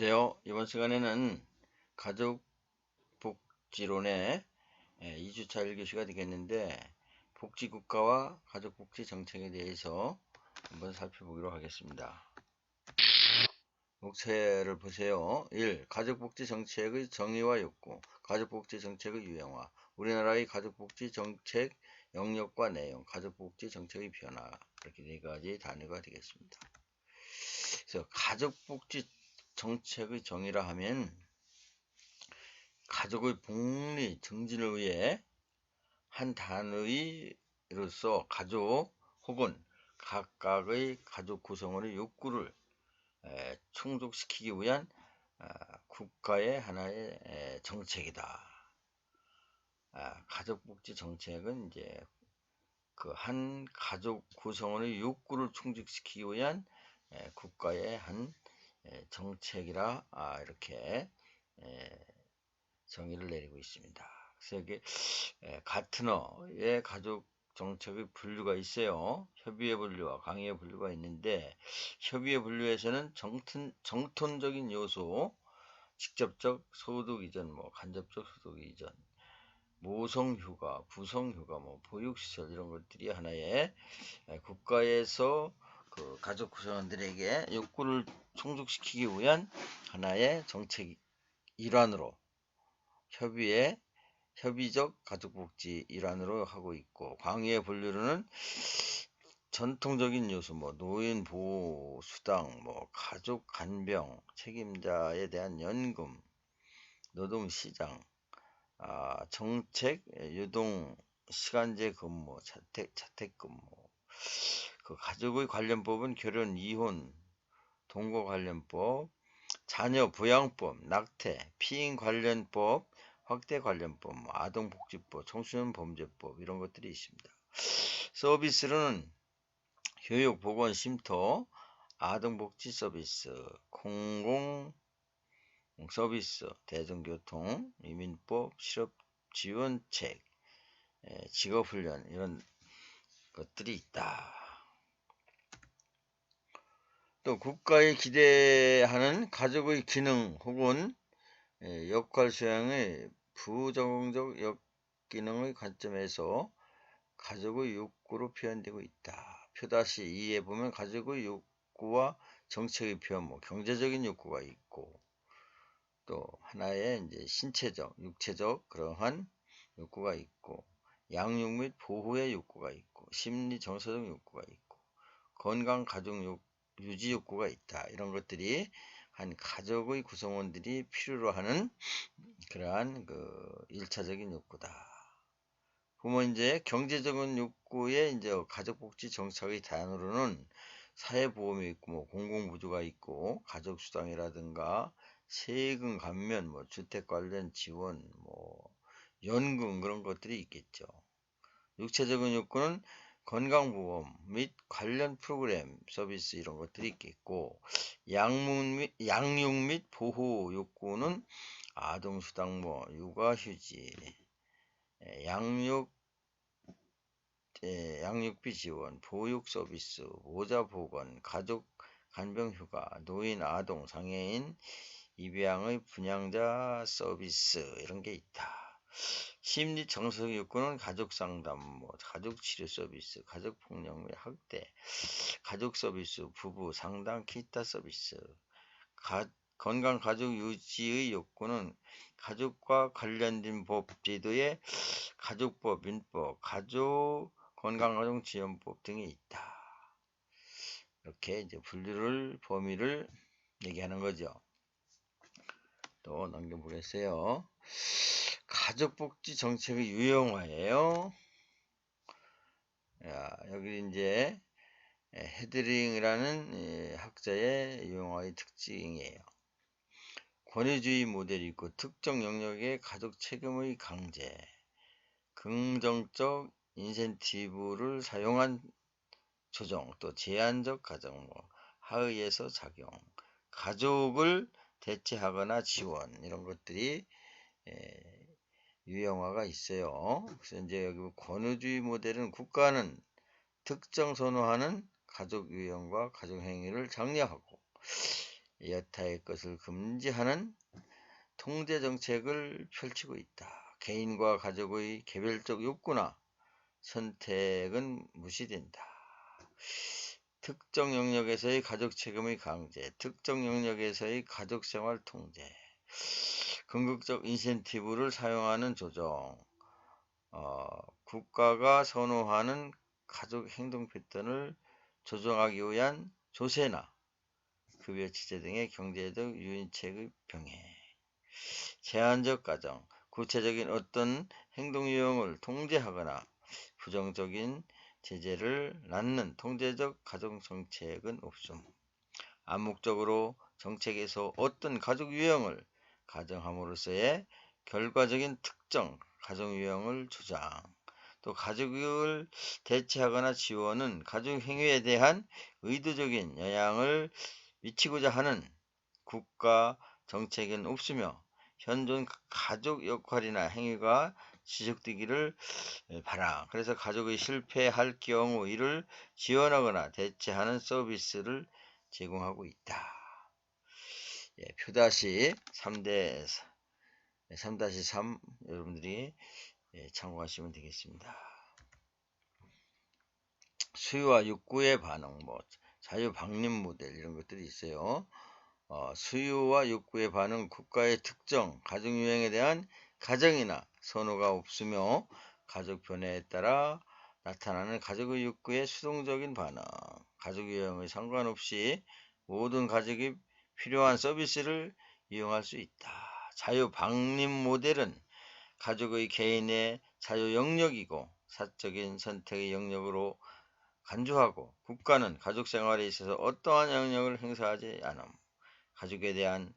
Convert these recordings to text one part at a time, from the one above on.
안녕하세요. 이번 시간에는 가족복지론의 2주차 1교시가 되겠는데, 복지국가와 가족복지 정책에 대해서 한번 살펴보기로 하겠습니다. 목차를 보세요. 1. 가족복지 정책의 정의와 욕구, 가족복지 정책의 유형화, 우리나라의 가족복지 정책 영역과 내용, 가족복지 정책의 변화, 이렇게 네 가지 단위가 되겠습니다. 그래서 가족복지 정책의 정의라 하면 가족의 복리 증진을 위해 한 단위로서 가족 혹은 각각의 가족 구성원의 욕구를 충족시키기 위한 국가의 하나의 정책이다. 가족복지 정책은 이제 그 한 가족 구성원의 욕구를 충족시키기 위한 국가의 한 정책이라 이렇게 정의를 내리고 있습니다. 그래서 이게 가트너의 가족 정책의 분류가 있어요. 협의의 분류와 강의의 분류가 있는데, 협의의 분류에서는 정통적인 요소, 직접적 소득 이전, 간접적 소득 이전, 모성휴가, 부성휴가, 보육시설 이런 것들이 하나의 국가에서 그 가족 구성원들에게 욕구를 충족시키기 위한 하나의 정책 일환으로 협의적 가족복지 일환으로 하고 있고, 광의의 분류로는 전통적인 요소, 노인 보호 수당, 가족 간병, 책임자에 대한 연금, 노동시장, 정책, 유동 시간제 근무, 자택근무, 그 가족의 관련법은 결혼, 이혼, 동거 관련법, 자녀 부양법, 낙태, 피임 관련법, 확대 관련법, 아동복지법, 청소년 범죄법 이런 것들이 있습니다. 서비스로는 교육, 보건, 쉼터, 아동복지 서비스, 공공 서비스, 대중교통, 이민법, 실업지원책, 직업훈련 이런 것들이 있다. 또 국가에 기대하는 가족의 기능 혹은 역할 수행의 부정적 역기능의 관점에서 가족의 욕구로 표현되고 있다. 표다시 2에 보면 가족의 욕구와 정책의 표현, 경제적인 욕구가 있고, 또 하나의 이제 신체적, 육체적 그러한 욕구가 있고, 양육 및 보호의 욕구가 있고, 심리 정서적 욕구가 있고, 건강 가족 유지 욕구가 있다. 이런 것들이 한 가족의 구성원들이 필요로 하는 그러한 그 1차적인 욕구다. 그러면 이제 경제적인 욕구에 이제 가족복지 정책의 단으로는 사회보험이 있고, 공공부조가 있고, 가족수당이라든가 세금 감면, 주택 관련 지원, 연금 그런 것들이 있겠죠. 육체적인 욕구는 건강보험 및 관련 프로그램, 서비스 이런 것들이 있겠고, 양육 및 보호 욕구는 아동수당, 육아휴지, 양육비 지원, 보육 서비스, 모자보건, 가족 간병휴가, 노인, 아동, 장애인, 입양의 분양자 서비스 이런 게 있다. 심리 정서적 욕구는 가족 상담, 가족 치료 서비스, 가족 폭력 및 학대, 가족 서비스, 부부 상담, 기타 서비스. 건강 가족 유지의 욕구는 가족과 관련된 법 제도의 가족법, 민법, 가족 건강가정 지원법 등이 있다. 이렇게 이제 분류를 범위를 얘기하는 거죠. 또 넘겨보겠어요. 가족복지 정책의 유형화예요. 여기 이제 헤드링이라는 학자의 유형화의 특징이에요. 권위주의 모델이 있고, 특정 영역의 가족 책임의 강제, 긍정적 인센티브를 사용한 조정, 또 제한적 가정, 하의에서 작용, 가족을 대체하거나 지원 이런 것들이 유형화가 있어요. 그래서 이제 여기 권위주의 모델은 국가는 특정 선호하는 가족 유형과 가족 행위를 장려하고, 여타의 것을 금지하는 통제 정책을 펼치고 있다. 개인과 가족의 개별적 욕구나 선택은 무시된다. 특정 영역에서의 가족 책임의 강제, 특정 영역에서의 가족 생활 통제, 긍정적 인센티브를 사용하는 조정, 국가가 선호하는 가족 행동 패턴을 조정하기 위한 조세나 급여 지체 등의 경제적 유인책의 병행, 제한적 가정, 구체적인 어떤 행동 유형을 통제하거나 부정적인 제재를 낳는 통제적 가정 정책은 없음. 암묵적으로 정책에서 어떤 가족 유형을 가정함으로써의 결과적인 특정 가정 유형을 주장, 또 가족을 대체하거나 지원은 가족 행위에 대한 의도적인 영향을 미치고자 하는 국가 정책은 없으며 현존 가족 역할이나 행위가 지속되기를 바라. 그래서 가족이 실패할 경우 이를 지원하거나 대체하는 서비스를 제공하고 있다. 예, 표다시 3-3 여러분들이 참고하시면 되겠습니다. 수요와 욕구의 반응, 자유 방립 모델 이런 것들이 있어요. 수요와 욕구의 반응, 국가의 특정 가족 유형에 대한 가정이나 선호가 없으며 가족 변화에 따라 나타나는 가족의 욕구의 수동적인 반응, 가족 유형에 상관없이 모든 가족이 필요한 서비스를 이용할 수 있다. 자유 방립 모델은 가족의 개인의 자유 영역이고 사적인 선택의 영역으로 간주하고 국가는 가족 생활에 있어서 어떠한 영역을 행사하지 않음. 가족에 대한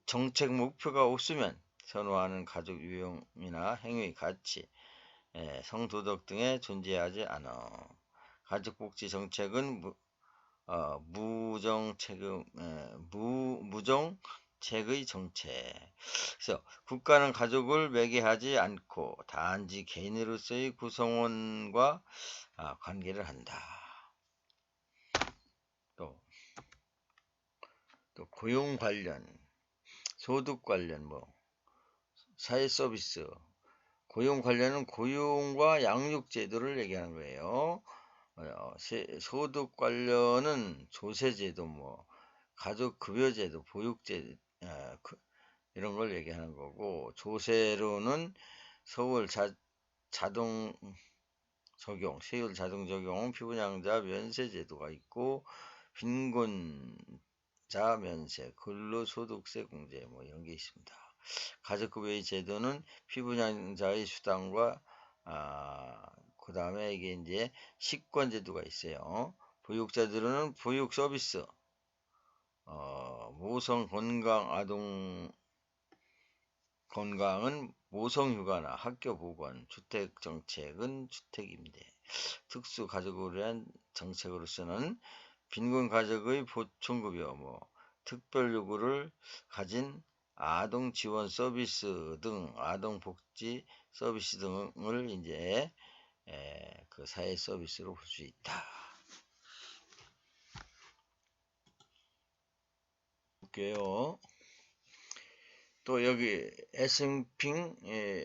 정책 목표가 없으면 선호하는 가족 유형이나 행위, 가치, 성도덕 등에 존재하지 않아. 가족복지 정책은 무정책의 정책. 그래서 국가는 가족을 매개하지 않고 단지 개인으로서의 구성원과 관계를 한다. 또 고용 관련, 소득 관련, 사회 서비스, 고용 관련은 고용과 양육 제도를 얘기하는 거예요. 소득 관련은 조세제도, 가족급여제도, 보육제 이런 걸 얘기하는 거고, 조세로는 서울 자동 적용, 세율 자동 적용, 피부양자 면세 제도가 있고, 빈곤자 면세, 근로소득세 공제 이런 게 있습니다. 가족급여의 제도는 피부양자의 수당과 그 다음에 이게 이제 식권 제도가 있어요. 보육자들은 보육 서비스, 모성 건강 아동 건강은 모성휴가나 학교보건, 주택정책은 주택임대, 특수가족을 위한 정책으로서는 빈곤가족의 보충급여, 특별요구를 가진 아동지원 서비스 등 아동복지 서비스 등을 이제 그 사회 서비스로 볼 수 있다. 볼게요. 또 여기 에승핑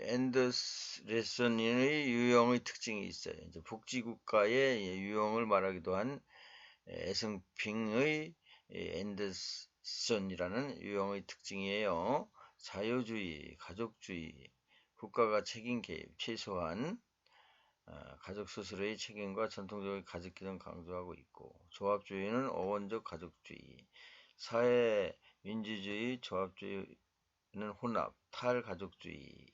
앤더슨의 유형의 특징이 있어요. 이제 복지국가의 유형을 말하기도 한 에승핑의 앤더슨이라는 유형의 특징이에요. 자유주의, 가족주의, 국가가 책임 개입, 최소한 가족 스스로의 책임과 전통적인 가족 기능 강조하고 있고, 조합주의는 어원적 가족주의, 사회 민주주의, 조합주의 는 혼합, 탈가족주의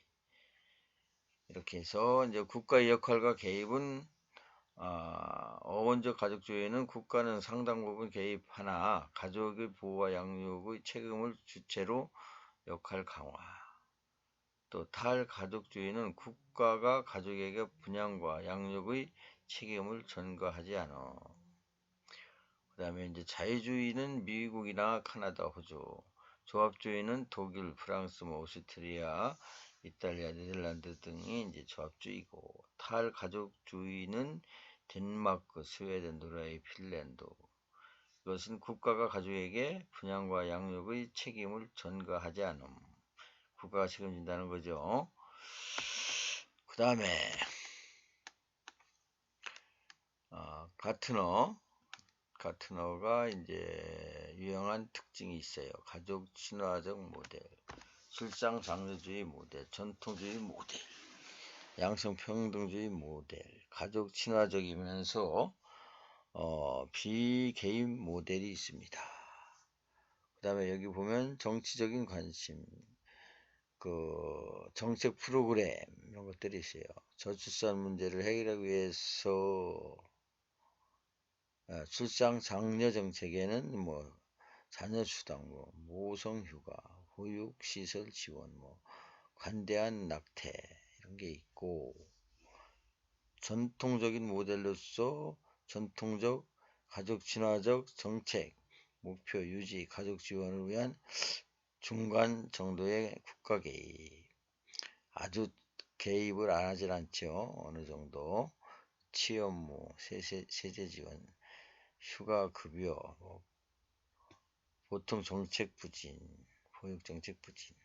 이렇게 해서 이제 국가의 역할과 개입은 어원적 가족주의는 국가는 상당 부분 개입하나 가족의 보호와 양육의 책임을 주체로 역할 강화. 또 탈가족주의는 국가가 가족에게 분양과 양육의 책임을 전가하지 않아. 그 다음에 이제 자유주의는 미국이나 카나다, 호주, 조합주의는 독일, 프랑스, 오스트리아, 이탈리아, 네덜란드 등이 이제 조합주의고, 탈가족주의는 덴마크, 스웨덴, 노르웨이, 핀란드, 것은 국가가 가족에게 분양과 양육의 책임을 전가하지 않음. 국가가 책임진다는 거죠. 그 다음에 가트너가 이제 유형한 특징이 있어요. 가족 친화적 모델, 실상 장르주의 모델, 전통주의 모델, 양성평등주의 모델, 가족 친화적이면서 비개인 모델이 있습니다. 그 다음에 여기 보면 정치적인 관심, 그 정책 프로그램 이런 것들이 있어요. 저출산 문제를 해결하기 위해서 출산 장려 정책에는 뭐 자녀 수당, 뭐 모성 휴가, 보육 시설 지원, 뭐 관대한 낙태 이런 게 있고, 전통적인 모델로서 전통적 가족 친화적 정책 목표 유지, 가족 지원을 위한 중간 정도의 국가 개입. 아주 개입을 안 하질 않죠. 어느 정도. 취업무, 세제 지원, 휴가 급여, 보통 정책 부진, 보육 정책 부진.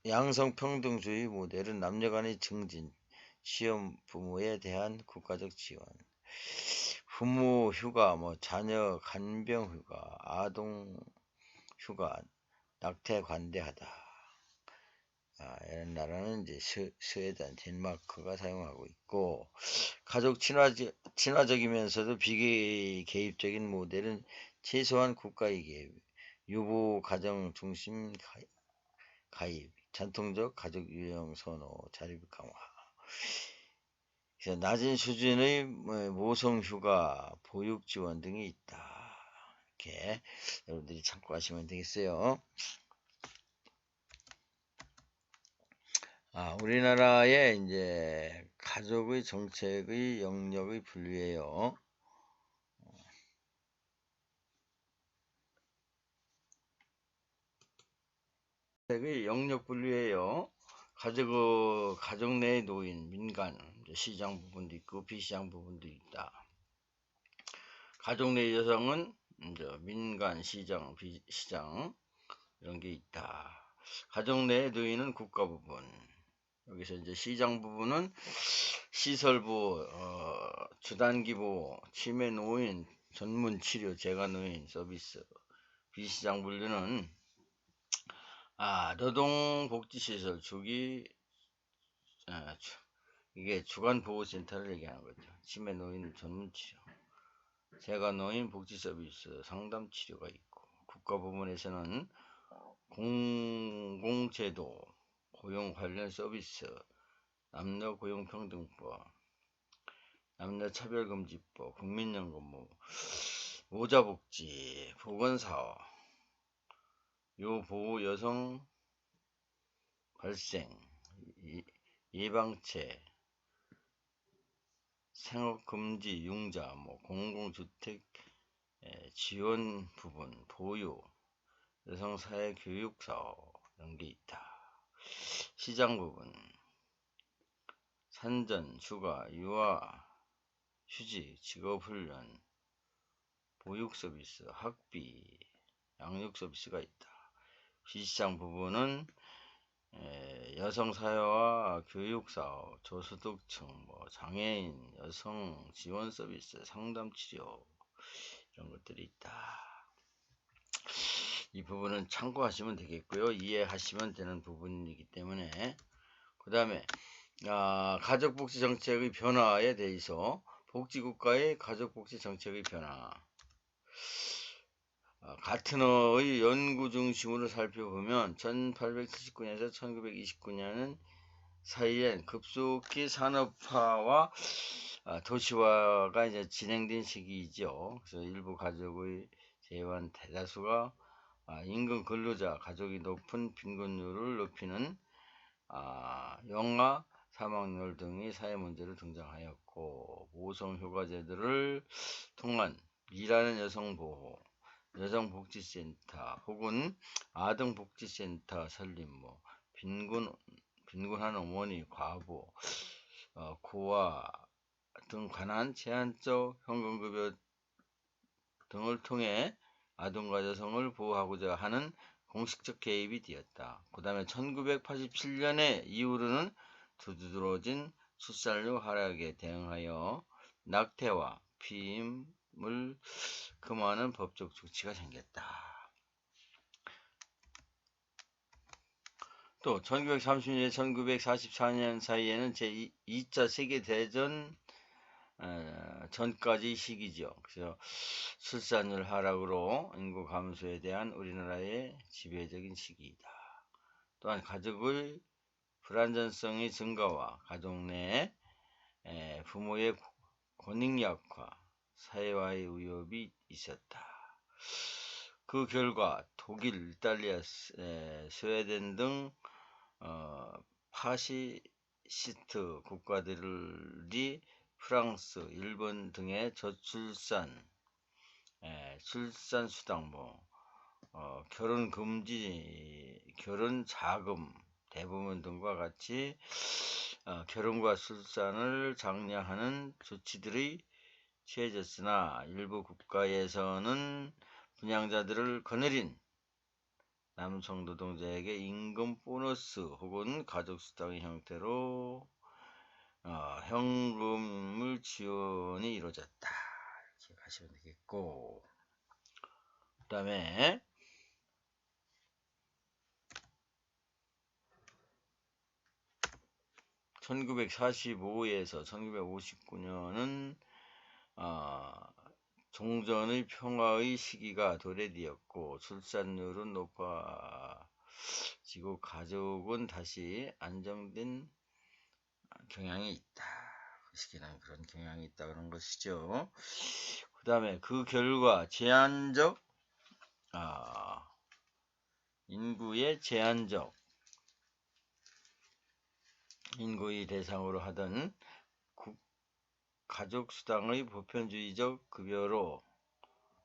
양성평등주의 모델은 남녀 간의 증진, 시험 부모에 대한 국가적 지원, 부모 휴가, 뭐 자녀 간병 휴가, 아동 휴가, 낙태 관대하다. 이런 나라는 이제 스웨덴, 덴마크가 사용하고 있고, 가족 친화적이면서도 비개입적인 모델은 최소한 국가의 개입, 유보 가정 중심 가입, 전통적 가족 유형 선호, 자립 강화. 그래서 낮은 수준의 모성 휴가, 보육 지원 등이 있다. 이렇게 여러분들이 참고하시면 되겠어요. 우리나라의 이제 가족의 정책의 영역의 분류예요. 정책의 영역 분류예요. 가족 내 노인, 민간, 시장 부분도 있고 비시장 부분도 있다. 가족 내 여성은 이제 민간, 시장, 비시장 이런 게 있다. 가족 내 노인은 국가 부분. 여기서 이제 시장 부분은 시설부, 주단기부, 치매 노인, 전문 치료, 재가 노인 서비스. 비시장 분류는 노동복지시설, 이게 주간보호센터를 얘기하는 거죠. 치매 노인 전문 치료, 재가 노인 복지 서비스, 상담 치료가 있고, 국가 부문에서는 공공제도, 고용 관련 서비스, 남녀 고용평등법, 남녀 차별금지법, 국민연금, 모자복지, 보건사업, 요보호 여성 발생, 예방체, 생업금지, 융자, 공공주택 지원 부분, 보유, 여성사회 교육사업 이런 게 있다. 시장 부분, 산전, 휴가, 유아, 휴직, 직업훈련, 보육 서비스, 학비, 양육 서비스가 있다. 비시장 부분은 여성사회와 교육사업, 저소득층, 장애인, 여성 지원 서비스, 상담치료 이런 것들이 있다. 이 부분은 참고하시면 되겠고요. 이해하시면 되는 부분이기 때문에. 그 다음에 가족복지 정책의 변화에 대해서 복지국가의 가족복지 정책의 변화. 가트너의 연구 중심으로 살펴보면 1879년에서 1929년 사이엔 급속히 산업화와 도시화가 이제 진행된 시기이죠. 그래서 일부 가족의 대환 대다수가 임금 근로자 가족이 높은 빈곤율을 높이는 영아 사망률 등의 사회 문제로 등장하였고, 모성 휴가 제도를 통한 일하는 여성 보호, 여성복지센터 혹은 아동복지센터 설립, 빈곤한 어머니, 과부, 고아 등 관한 제한적 현금급여 등을 통해 아동과 여성을 보호하고자 하는 공식적 개입이 되었다. 그 다음에 1987년에 이후로는 두드러진 출산율 하락에 대응하여 낙태와 피임을 금하는 법적 조치가 생겼다. 또 1930년, 1944년 사이에는 제2차 세계대전 전까지 시기죠. 그래서 출산율 하락으로 인구 감소에 대한 우리나라의 지배적인 시기이다. 또한 가족의 불안전성의 증가와 가족 내 부모의 권익 약화, 사회화의 위협이 있었다. 그 결과 독일, 이탈리아, 스웨덴 등 파시스트 국가들이 프랑스, 일본 등의 저출산, 출산 수당, 결혼 금지, 결혼 자금 대부분 등과 같이 결혼과 출산을 장려하는 조치들이 취해졌으나 일부 국가에서는 분양자들을 거느린 남성 노동자에게 임금 보너스 혹은 가족수당의 형태로 현금을 지원이 이루어졌다. 이렇게 가시면 되겠고, 그 다음에 1945에서 1959년은 종전의 평화의 시기가 도래되었고 출산율은 높아지고 가족은 다시 안정된 경향이 있다. 그 시기는 그런 경향이 있다 그런 것이죠. 그 다음에 그 결과 인구의 인구의 대상으로 하던 가족수당의 보편주의적 급여로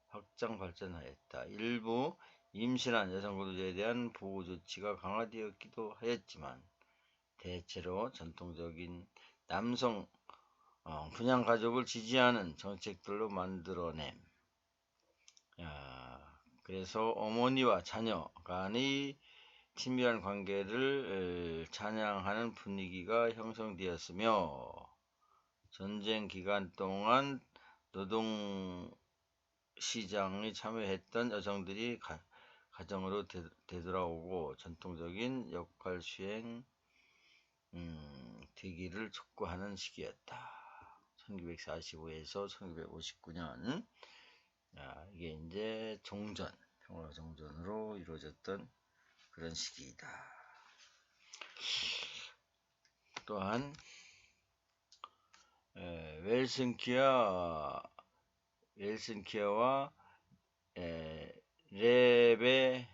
확장 발전하였다. 일부 임신한 여성 근로자에 대한 보호 조치가 강화되었기도 하였지만 대체로 전통적인 남성 분양 가족을 지지하는 정책들로 만들어냄. 그래서 어머니와 자녀 간의 친밀한 관계를 찬양하는 분위기가 형성되었으며 전쟁 기간 동안 노동시장에 참여했던 여성들이 가정으로 되돌아오고 전통적인 역할 수행 되기를 촉구하는 시기였다. 1945에서 1959년 이게 이제 평화 종전으로 이루어졌던 그런 시기이다. 또한 웰슨키아와 레베룩스의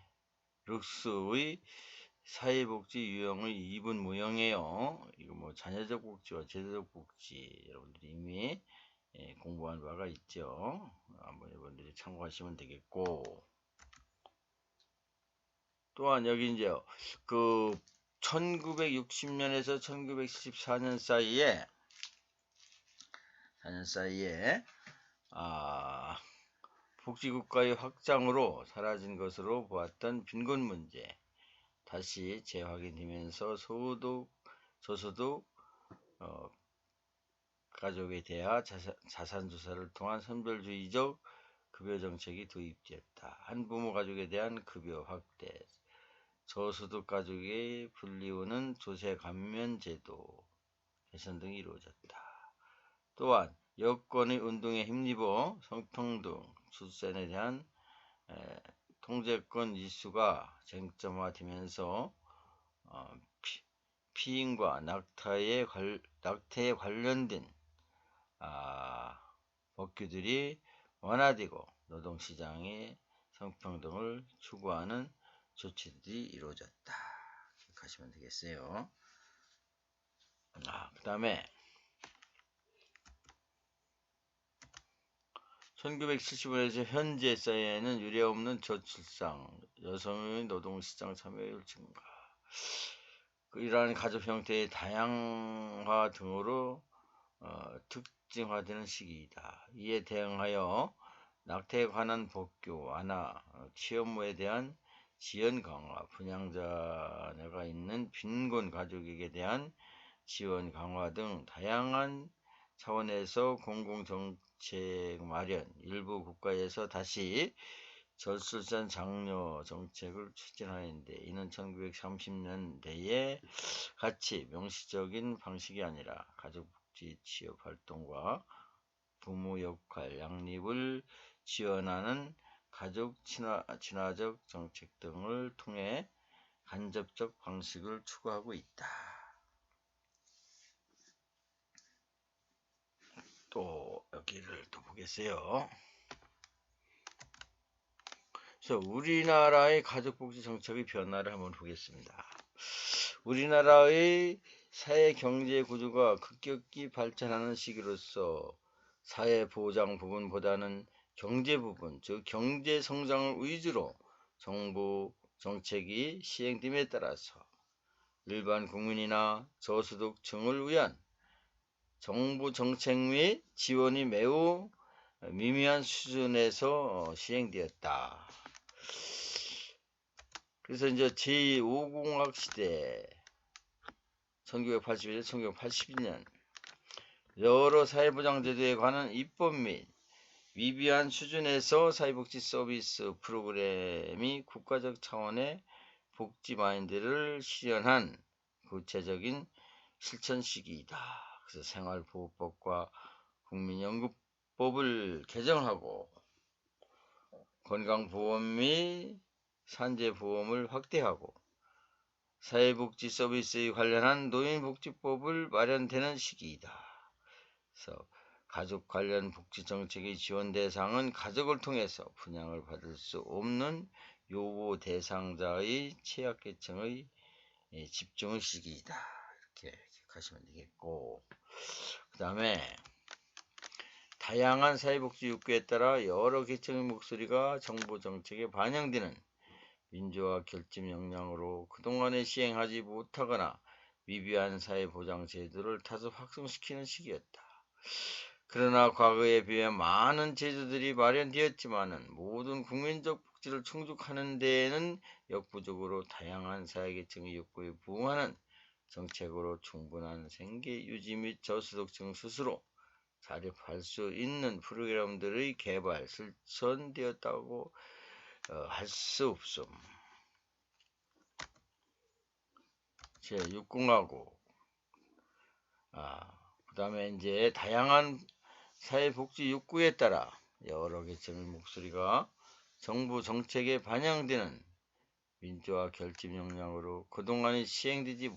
사회복지 유형의 2분 모형이에요. 이거 자녀적 복지와 제도적 복지 여러분들이 이미 공부한 바가 있죠. 한번 여러분들이 참고하시면 되겠고, 또한 여기 이제 1960년에서 1974년 사이에 복지국가의 확장으로 사라진 것으로 보았던 빈곤 문제 다시 재확인되면서 저소득 가족에 대한 자산조사를 통한 선별주의적 급여 정책이 도입되었다. 한부모 가족에 대한 급여 확대, 저소득 가족의 분리우는 조세 감면 제도 개선 등이 이루어졌다. 또한 여권의 운동에 힘입어 성평등, 출산에 대한 통제권 이슈가 쟁점화되면서 피임과 낙태에 관련된 법규들이 완화되고 노동시장의 성평등을 추구하는 조치들이 이루어졌다. 이렇게 하시면 되겠어요. 그 다음에 1975년에서 현재 사이에는 유례없는 저출산, 여성의 노동시장 참여율 증가, 이러한 가족 형태의 다양화 등으로 특징화되는 시기이다. 이에 대응하여 낙태에 관한 복교 완화, 취업무에 대한 지원 강화, 분양자녀가 있는 빈곤 가족에게 대한 지원 강화 등 다양한 차원에서 공공정책 마련, 일부 국가에서 다시 저출산 장려 정책을 추진하는데, 이는 1930년대에 같이 명시적인 방식이 아니라 가족복지 취업 활동과 부모 역할 양립을 지원하는 가족 친화적 정책 등을 통해 간접적 방식을 추구하고 있다. 또 여기를 또 보겠어요. 그래서 우리나라의 가족복지 정책의 변화를 한번 보겠습니다. 우리나라의 사회 경제 구조가 급격히 발전하는 시기로서 사회 보장 부분보다는 경제 부분, 즉 경제 성장을 위주로 정부 정책이 시행됨에 따라서 일반 국민이나 저소득층을 위한 정부 정책 및 지원이 매우 미미한 수준에서 시행되었다. 그래서 이제 제5공학 시대 1981년, 1982년 여러 사회보장제도에 관한 입법 및 미비한 수준에서 사회복지 서비스 프로그램이 국가적 차원의 복지 마인드를 실현한 구체적인 실천 시기이다. 그래서 생활보호법과 국민연금법을 개정하고 건강보험 및 산재보험을 확대하고 사회복지 서비스에 관련한 노인복지법을 마련되는 시기이다. 그래서 가족 관련 복지 정책의 지원 대상은 가족을 통해서 분양을 받을 수 없는 요구 대상자의 취약계층의 집중 시기이다. 이렇게 기억하시면 되겠고, 그 다음에 다양한 사회복지 욕구에 따라 여러 계층의 목소리가 정부 정책에 반영되는 민주화 결집 역량으로 그동안에 시행하지 못하거나 미비한 사회보장 제도를 다소 확충시키는 시기였다. 그러나 과거에 비해 많은 제도들이 마련되었지만은 모든 국민적 복지를 충족하는 데에는 역부족으로 다양한 사회계층의 욕구에 부응하는 정책으로 충분한 생계 유지 및 저소득층 스스로 자립할 수 있는 프로그램들의 개발, 실천되었다고 할 수 없음. 제6공화국. 그 다음에 이제 다양한 사회복지 욕구에 따라 여러 계층의 목소리가 정부 정책에 반영되는 민주화 결집 역량으로 그동안에 시행되지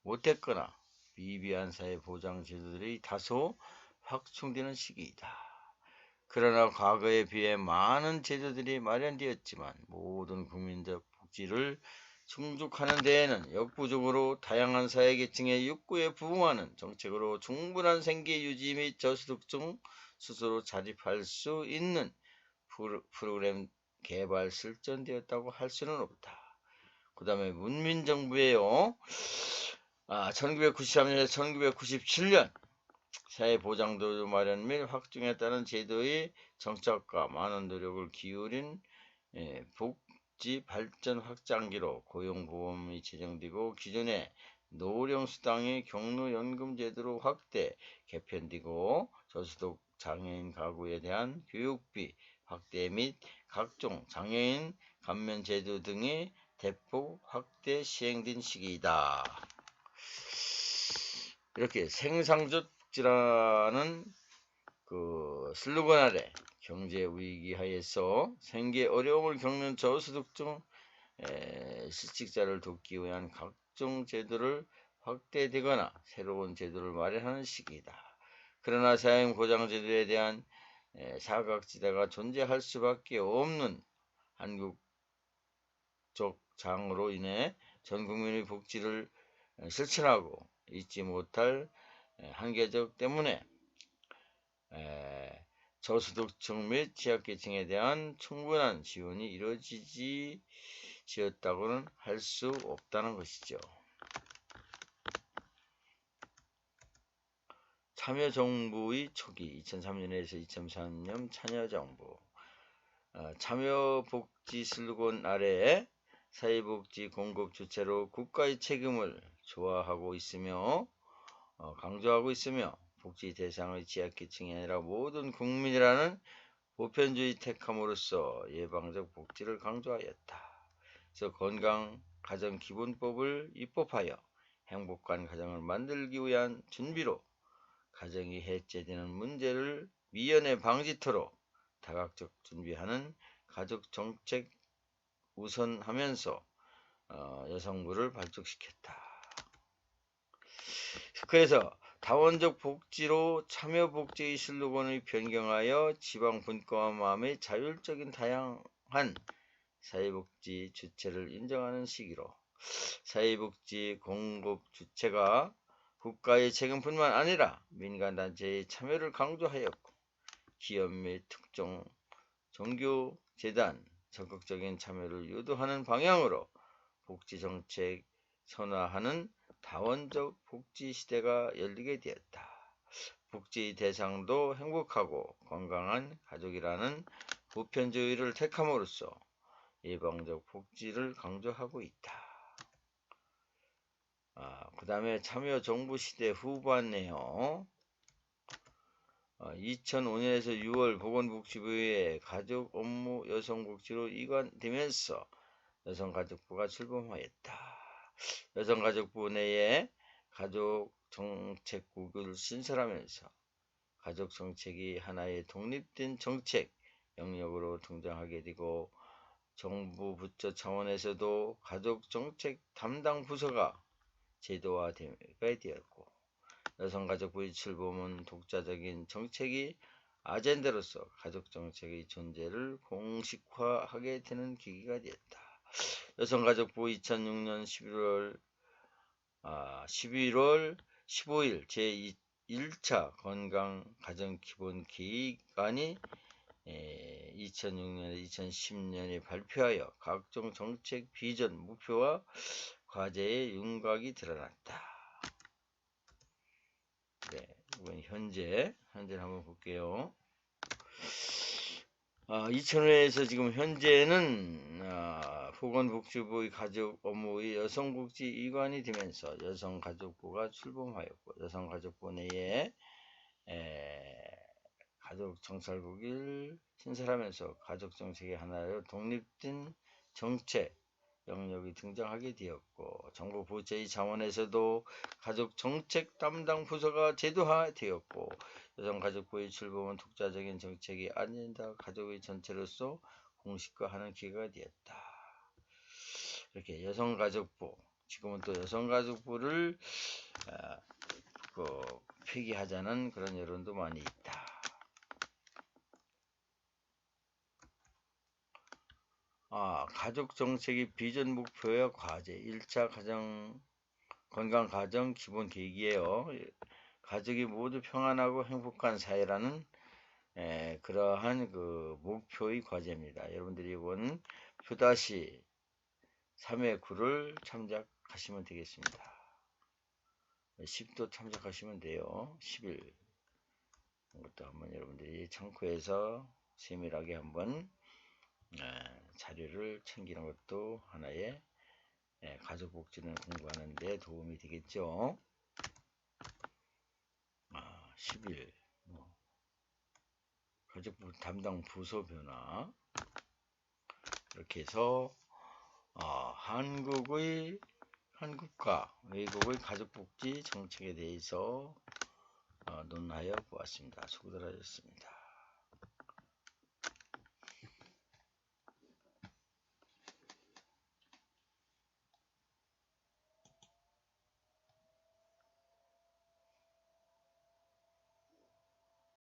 못했거나 미비한 사회보장 제도들이 다소 확충되는 시기이다. 그러나 과거에 비해 많은 제도들이 마련되었지만 모든 국민적 복지를 충족하는 데에는 역부족으로 다양한 사회계층의 욕구에 부응하는 정책으로 충분한 생계 유지 및 저소득층 스스로 자립할 수 있는 프로그램 개발 실천되었다고 할 수는 없다. 그 다음에 문민정부에요. 1993년에서 1997년 사회보장제도 마련 및 확충에 따른 제도의 정착과 많은 노력을 기울인 복지 발전 확장기로 고용보험이 제정되고 기존의 노령수당의 경로연금 제도로 확대 개편되고 저소득 장애인 가구에 대한 교육비 확대 및 각종 장애인 감면 제도 등이 대폭 확대 시행된 시기이다. 이렇게 생상조복지라는 그 슬로건 아래 경제 위기 하에서 생계 어려움을 겪는 저소득층 실직자를 돕기 위한 각종 제도를 확대되거나 새로운 제도를 마련하는 시기이다. 그러나 사회보장제도에 대한 사각지대가 존재할 수밖에 없는 한국적 장으로 인해 전 국민의 복지를 실천하고 잊지 못할 한계적 때문에 저소득층 및 취약계층에 대한 충분한 지원이 이루어지지었다고는 할 수 없다는 것이죠. 참여정부의 초기 2003년에서 2003년 참여정부 참여복지 슬로건 아래 사회복지 공급 주체로 국가의 책임을 조화하고 있으며 강조하고 있으며 복지 대상의 취약계층이 아니라 모든 국민이라는 보편주의 택함으로써 예방적 복지를 강조하였다. 그래서 건강 가정 기본법을 입법하여 행복한 가정을 만들기 위한 준비로 가정이 해체되는 문제를 미연에 방지토록 다각적 준비하는 가족정책 우선하면서 여성부를 발족시켰다. 그래서 다원적 복지로 참여복지의 슬로건을 변경하여 지방분과와 마음의 자율적인 다양한 사회복지 주체를 인정하는 시기로 사회복지 공급 주체가 국가의 책임뿐만 아니라 민간단체의 참여를 강조하였고 기업 및 특정 종교 재단 적극적인 참여를 유도하는 방향으로 복지정책 선화하는 다원적 복지 시대가 열리게 되었다. 복지 대상도 행복하고 건강한 가족이라는 보편주의를 택함으로써 예방적 복지를 강조하고 있다. 그 다음에 참여정부 시대 후반에요. 2005년에서 6월 보건복지부의 가족 업무 여성복지로 이관되면서 여성가족부가 출범하였다. 여성가족부 내에 가족정책국을 신설하면서 가족정책이 하나의 독립된 정책 영역으로 등장하게 되고 정부 부처 차원에서도 가족정책 담당 부서가 제도화되게 되었고 여성가족부의 출범은 독자적인 정책이 아젠다로서 가족정책의 존재를 공식화하게 되는 계기가 되었다. 여성가족부 2006년 11월 15일 제1차 건강가정기본계획안이 2006년에 2010년에 발표하여 각종 정책 비전, 목표와 과제의 윤곽이 드러났다. 네, 이번 현재를 한번 볼게요. 2000회에서 지금 현재는 보건복지부의 가족 업무의 여성복지 이관이 되면서 여성가족부가 출범하였고 여성가족부 내에 가족정찰국을 신설하면서 가족정책의 하나로 독립된 정책 영역이 등장하게 되었고 정부 부처의 차원에서도 가족정책 담당 부서가 제도화되었고 여성가족부의 출범은 독자적인 정책이 아닌다 가족의 전체로서 공식화하는 기회가 되었다. 이렇게 여성가족부 지금은 또 여성가족부를 폐기하자는 그런 여론도 많이 있다. 가족정책의 비전 목표와 과제 1차 건강가정 기본계획이에요. 가족이 모두 평안하고 행복한 사회라는 그러한 그 목표의 과제입니다. 여러분들이 이번 표다시 3회 9를 참작하시면 되겠습니다. 10도 참작하시면 돼요. 10일 이것도 한번 여러분들이 참고해서 세밀하게 한번 자료를 챙기는 것도 하나의 가족복지를 공부하는 데 도움이 되겠죠. 10일 가족부 담당 부서 변화 이렇게 해서 한국과 외국의 가족복지 정책에 대해서 논하여 보았습니다. 수고들 하셨습니다.